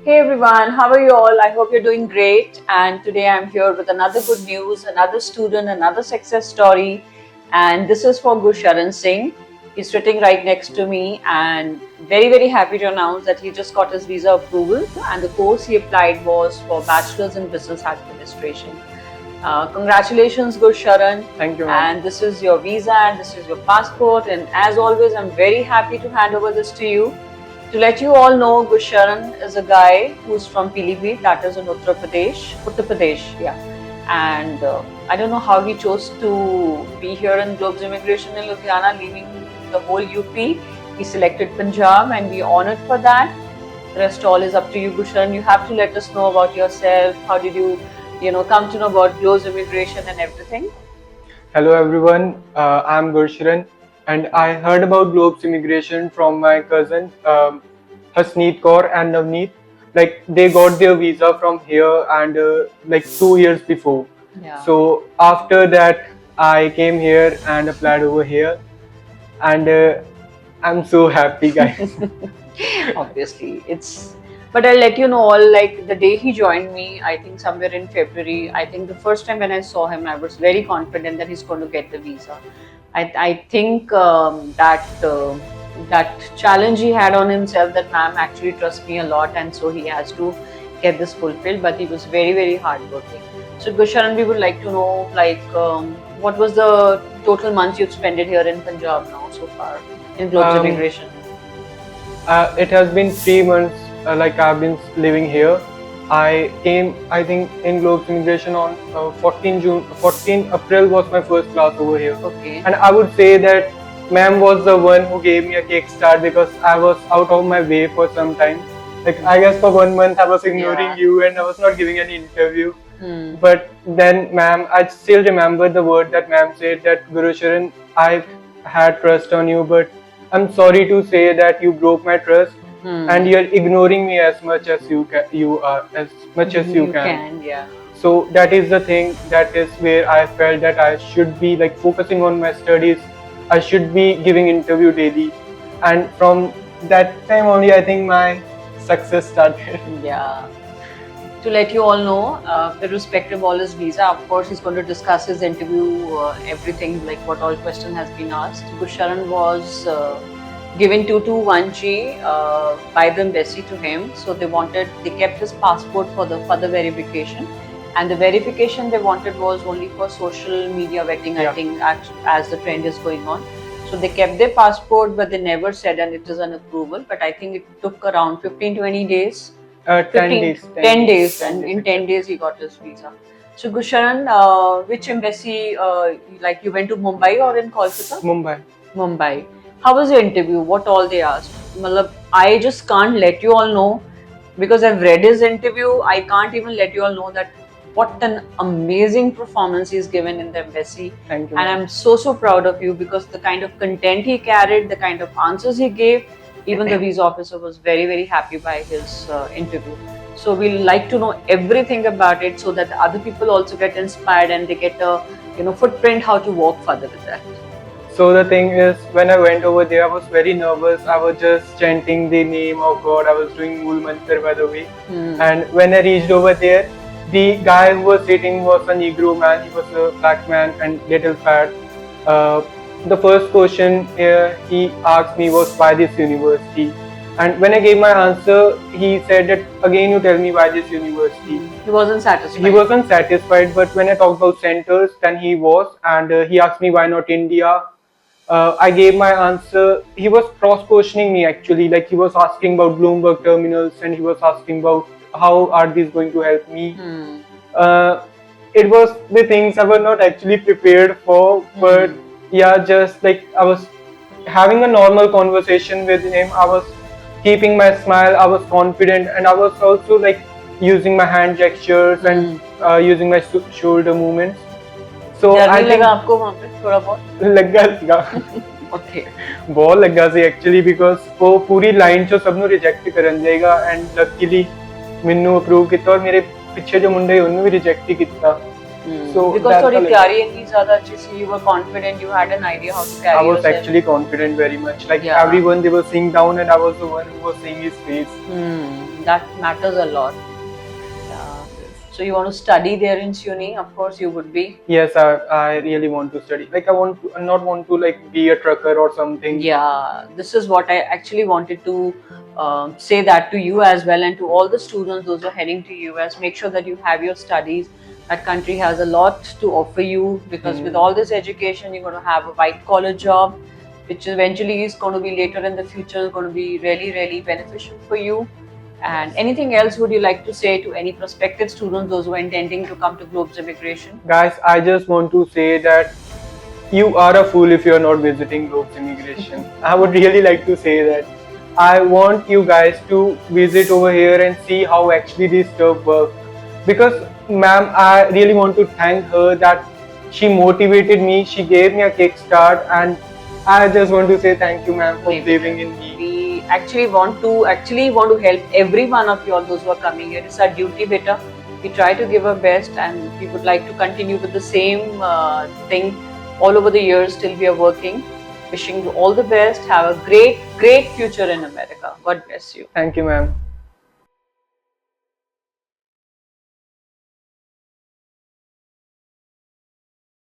Hey everyone, how are you all? I hope you're doing great. And today I'm here with another good news, another student, another success story. And this is for Gusharan Singh. He's sitting right next to me and very happy to announce that he just got his visa approval. And the course he applied was for Bachelor's in Business Administration. Congratulations, Gusharan. Thank you, ma'am. And this is your visa and this is your passport. And as always, I'm very happy to hand over this to you. To let you all know, Gusharan is a guy who's from Pilibhit, that is in Uttar Pradesh, yeah. And I don't know how he chose to be here in Globes Immigration in Ludhiana, leaving the whole UP. He selected Punjab and we honored for that. The rest all is up to you, Gusharan. You have to let us know about yourself. How did you come to know about Globes Immigration and everything? Hello everyone, I'm Gursharan and I heard about Globes Immigration from my cousin Hasneet Kaur and Navneet. Like they got their visa from here and like 2 years before. Yeah. So after that I came here and applied over here and I'm so happy, guys. Obviously, but I'll let you know all, like the day he joined me, I think somewhere in February, I think the first time when I saw him, I was very confident that he's going to get the visa. I think that challenge he had on himself, that ma'am actually trusts me a lot and so he has to get this fulfilled, but he was very hardworking. So Gusharan, we would like to know, like what was the total months you've spent here in Punjab now so far in Globes Immigration? It has been 3 months like I've been living here. I came, I think, in Globes Immigration on 14 April was my first class over here. Okay. And I would say that ma'am was the one who gave me a kickstart because I was out of my way for some time. Like I guess for 1 month I was ignoring you and I was not giving any interview. But then ma'am, I still remember the word that ma'am said that Gurusharan, I've had trust on you, but I'm sorry to say that you broke my trust. And you're ignoring me as much as you can. Yeah. So that is the thing. That is where I felt that I should be like focusing on my studies. I should be giving interview daily, and from that time only, I think my success started. Yeah. To let you all know, irrespective of all his visa, of course, he's going to discuss his interview, everything, like what all question has been asked. Gusharan was given 221G by the embassy to him. So they kept his passport for the further verification. And the verification they wanted was only for social media vetting, I think, as the trend is going on. So they kept their passport, but they never said, and it is an approval. But I think it took around 15-20 days. 10 days. 10 days, and in 10 days he got his visa. So Gusharan, which embassy, like you went to Mumbai or in Kolkata? Mumbai. How was your interview? What all they asked? I just can't let you all know, because I've read his interview. I can't even let you all know that what an amazing performance he's given in the embassy. Thank you. And I'm so proud of you, because the kind of content he carried, the kind of answers he gave, even the visa officer was very happy by his interview. So we'll like to know everything about it, so that other people also get inspired and they get a footprint how to walk further with that. So the thing is, when I went over there, I was very nervous. I was just chanting the name of God. I was doing Mool Mantar, by the way. And when I reached over there, the guy who was sitting was a Negro man. He was a black man and little fat. The first question he asked me was, why this university? And when I gave my answer, he said that, again you tell me why this university. He wasn't satisfied. He wasn't satisfied, but when I talked about centers, then he was. And he asked me, why not India? I gave my answer. He was cross-questioning me actually, like he was asking about Bloomberg terminals and he was asking about how are these going to help me. It was the things I was not actually prepared for, but yeah, just like I was having a normal conversation with him. I was keeping my smile, I was confident, and I was also like using my hand gestures and using my shoulder movements. So I think लगा आपको वहाँ पे थोड़ा बहुत लगा okay बहुत लगा ਸੀ actually because वो पूरी लाइन चो सब ਨੂੰ ਰਿਜੈਕਟ ਕਰਨ ਜਾਏਗਾ and luckily ਮੈਨੂੰ ਅਪਰੂਵ ਕੀਤਾ ਔਰ ਮੇਰੇ ਪਿੱਛੇ ਜੋ ਮੁੰਡੇ ਉਹਨੂੰ ਵੀ ਰਿਜੈਕਟ ਹੀ ਕੀਤਾ. So because थोड़ी तैयारी इतनी ज़्यादा अच्छी सी, you were confident, you had an idea how to carry yourself. I was yourself. actually confident very much. Like everyone, they were sitting down and I was the one who was seeing his face. that matters a lot. So you want to study there in SUNY? Of course, you would be. Yes, I really want to study. Like I not want to like be a trucker or something. Yeah, this is what I actually wanted to say that to you as well, and to all the students, those who are heading to US. Make sure that you have your studies. That country has a lot to offer you, because with all this education, you're going to have a white collar job, which eventually is going to be later in the future going to be really, really beneficial for you. And anything else would you like to say to any prospective students, those who are intending to come to Globes Immigration? Guys, I just want to say that you are a fool if you are not visiting Globes Immigration. I would really like to say that. I want you guys to visit over here and see how actually this stuff works. Because, ma'am, I really want to thank her that she motivated me. She gave me a kickstart, and I just want to say thank you, ma'am, for believing in me. We actually want to help every one of you, all those who are coming here. It's our duty, beta. We try to give our best, and we would like to continue with the same thing all over the years till we are working. Wishing you all the best. Have a great, great future in America. God bless you. Thank you, ma'am.